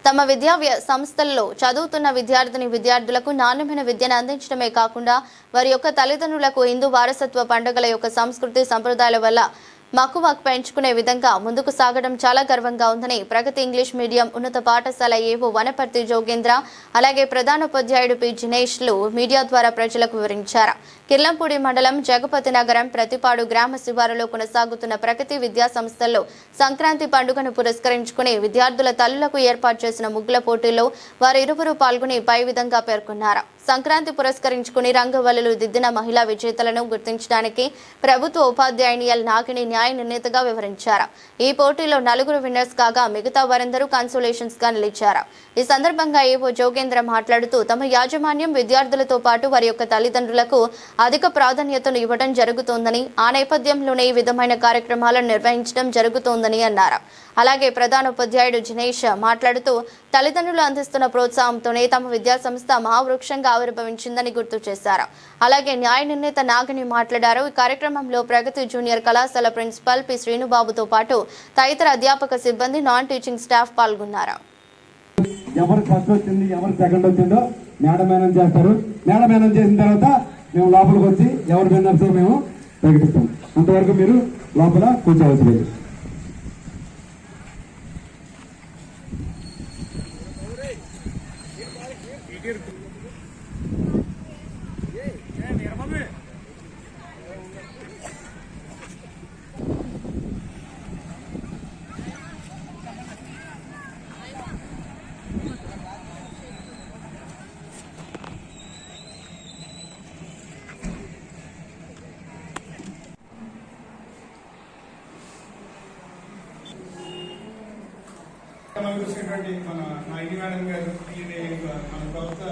తమ విద్యా సంస్థల్లో చదువుతున్న విద్యార్థులకు నాణ్యమైన విద్యను అందించడమే కాకుండా వారి యొక్క తల్లిదండ్రులకు హిందూ వారసత్వ పండుగల యొక్క సంస్కృతి సంప్రదాయాల వల్ల మక్కువ పెంచుకునే విధంగా ముందుకు సాగడం చాలా గర్వంగా ఉందని ప్రగతి ఇంగ్లీష్ మీడియం ఉన్నత పాఠశాల ఏవో వనపర్తి జోగేంద్ర అలాగే ప్రధానోపాధ్యాయుడు పి జినేష్లు మీడియా ద్వారా ప్రజలకు వివరించారు. కిర్లంపూడి మండలం జగపతి నగరం ప్రతిపాడు గ్రామ శివారులో కొనసాగుతున్న ప్రగతి విద్యా సంస్థల్లో సంక్రాంతి పండుగను పురస్కరించుకుని విద్యార్థుల తల్లులకు ఏర్పాటు చేసిన ముగ్గుల పోటీల్లో వారిరువురు పాల్గొని పై విధంగా పేర్కొన్నారు. సంక్రాంతి పురస్కరించుకుని రంగవల్లులు దిద్దిన మహిళా విజేతలను గుర్తించడానికి ప్రభుత్వ ఉపాధ్యాయుని ఎల్ నాగిని న్యాయ నిర్ణేతగా వివరించారు. ఈ పోటీలో 4 విన్నర్స్ కాగా మిగతా వారందరూ కన్సోలేషన్స్ గా నిలిచారు. ఈ సందర్భంగా ఏవో జోగేంద్ర మాట్లాడుతూ తమ యాజమాన్యం విద్యార్థులతో పాటు వారి యొక్క తల్లిదండ్రులకు అధిక ప్రాధాన్యతను ఇవ్వడం జరుగుతోందని ఆ నేపథ్యంలోనే ఈ విధమైన కార్యక్రమాలను నిర్వహించడం జరుగుతోందని అన్నారు. అలాగే ప్రధానోపాధ్యాయుడు జినేష్ మాట్లాడుతూ తల్లిదండ్రులు అందిస్తున్న ప్రోత్సాహంతోనే తమ విద్యాసంస్థ మహావృక్షంగా ఆవిర్భవించిందని గుర్తు చేశారు. అలాగే న్యాయ నిర్ణేత నాగిని మాట్లాడారు. ఈ కార్యక్రమంలో ప్రగతి జూనియర్ కళాశాల ప్రిన్సిపల్ పి శ్రీనుబాబుతో పాటు తదితర అధ్యాపక సిబ్బంది నాన్ టీచింగ్ స్టాఫ్ పాల్గొన్నారు. ఎవరు ఫస్ట్ వచ్చింది ఎవరు సెకండ్ వచ్చిందో మేడం చేస్తారు. మేడం చేసిన తర్వాత మేము లోపలికి వచ్చి ఎవరు విన్నర్స్ మేము ప్రకటిస్తాం. అంతవరకు మీరు లోపల కూర్చోవచ్చు. మనకు వచ్చినటువంటి మన నాయని మేడం గారు మన ప్రభుత్వ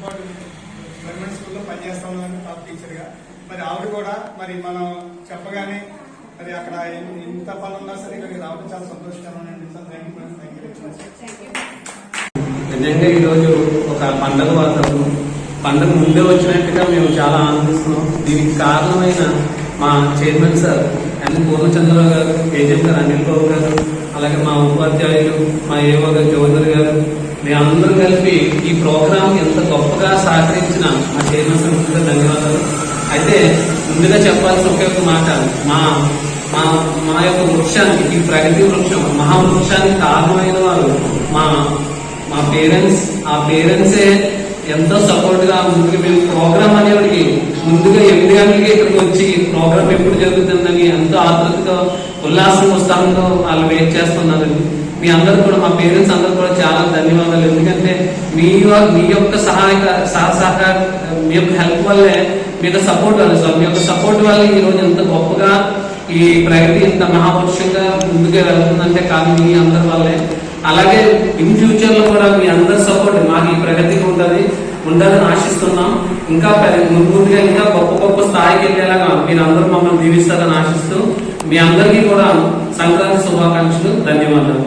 గవర్నమెంట్ స్కూల్లో పనిచేస్తా ఉన్నారని టాప్ టీచర్గా మరి ఆవిడ కూడా మరి మనం చెప్పగానే మరి అక్కడ ఇంత పని ఉన్నా సరే ఇక్కడికి రావడం చాలా సంతోషకరమైన నిజంగా ఈరోజు ఒక పండుగ వాతావరణం, పండుగ ముందే వచ్చినట్టుగా మేము చాలా ఆనందిస్తున్నాం. దీనికి కారణమైన మా చైర్మన్ సార్ ఎన్ పూర్ణచంద్రరావు గారు, ఏజెంట్ గారు అనిల్ బాబు గారు, అలాగే మా ఉపాధ్యాయులు మా ఏవో గారు జోదర్ గారు, మీ అందరూ కలిపి ఈ ప్రోగ్రామ్ ఎంత గొప్పగా సహకరించిన మా చైర్మన్ సార్ ధన్యవాదాలు. అయితే ముందుగా చెప్పాల్సిన ఒక మాట, మా యొక్క వృక్షానికి, ఈ ప్రగతి వృక్షం మహావృక్షానికి కారణమైన వారు మా పేరెంట్స్. ఆ పేరెంట్సే ఎంతో సపోర్ట్ గా ముందుగా మేము ప్రోగ్రామ్ అనేవాడికి ముందుగా 8 గంటలకి ఇక్కడికి వచ్చి ప్రోగ్రామ్ ఎప్పుడు జరుగుతుందని ఎంతో ఆతృతతో ఉల్లాసం ఉత్సాహంతో వాళ్ళు వెయిట్ చేస్తున్నారండి. మీ అందరూ కూడా, మా పేరెంట్స్ అందరూ కూడా చాలా ధన్యవాదాలు. ఎందుకంటే మీ యొక్క సహకార మీ యొక్క హెల్ప్ వల్లే, మీ యొక్క సపోర్ట్ వల్ల సార్, మీ యొక్క సపోర్ట్ వల్ల ఈ రోజు ఎంత గొప్పగా ఈ ప్రగతి ఇంత మహాపురుషంగా ముందుగా వెళ్తుందంటే కాదు మీ అందరి వల్లే. అలాగే ఇన్ ఫ్యూచర్ లో కూడా మీ అందరి సపోర్ట్ మాకు ఈ ప్రగతికి ఉండాలని ఆశిస్తున్నాం. ఇంకా ముందుగా ఇంకా గొప్ప స్థాయికి వెళ్ళేలాగా మీరందరూ మమ్మల్ని దీవిస్తారని ఆశిస్తూ మీ అందరికీ కూడా సంక్రాంతి శుభాకాంక్షలు. ధన్యవాదాలు.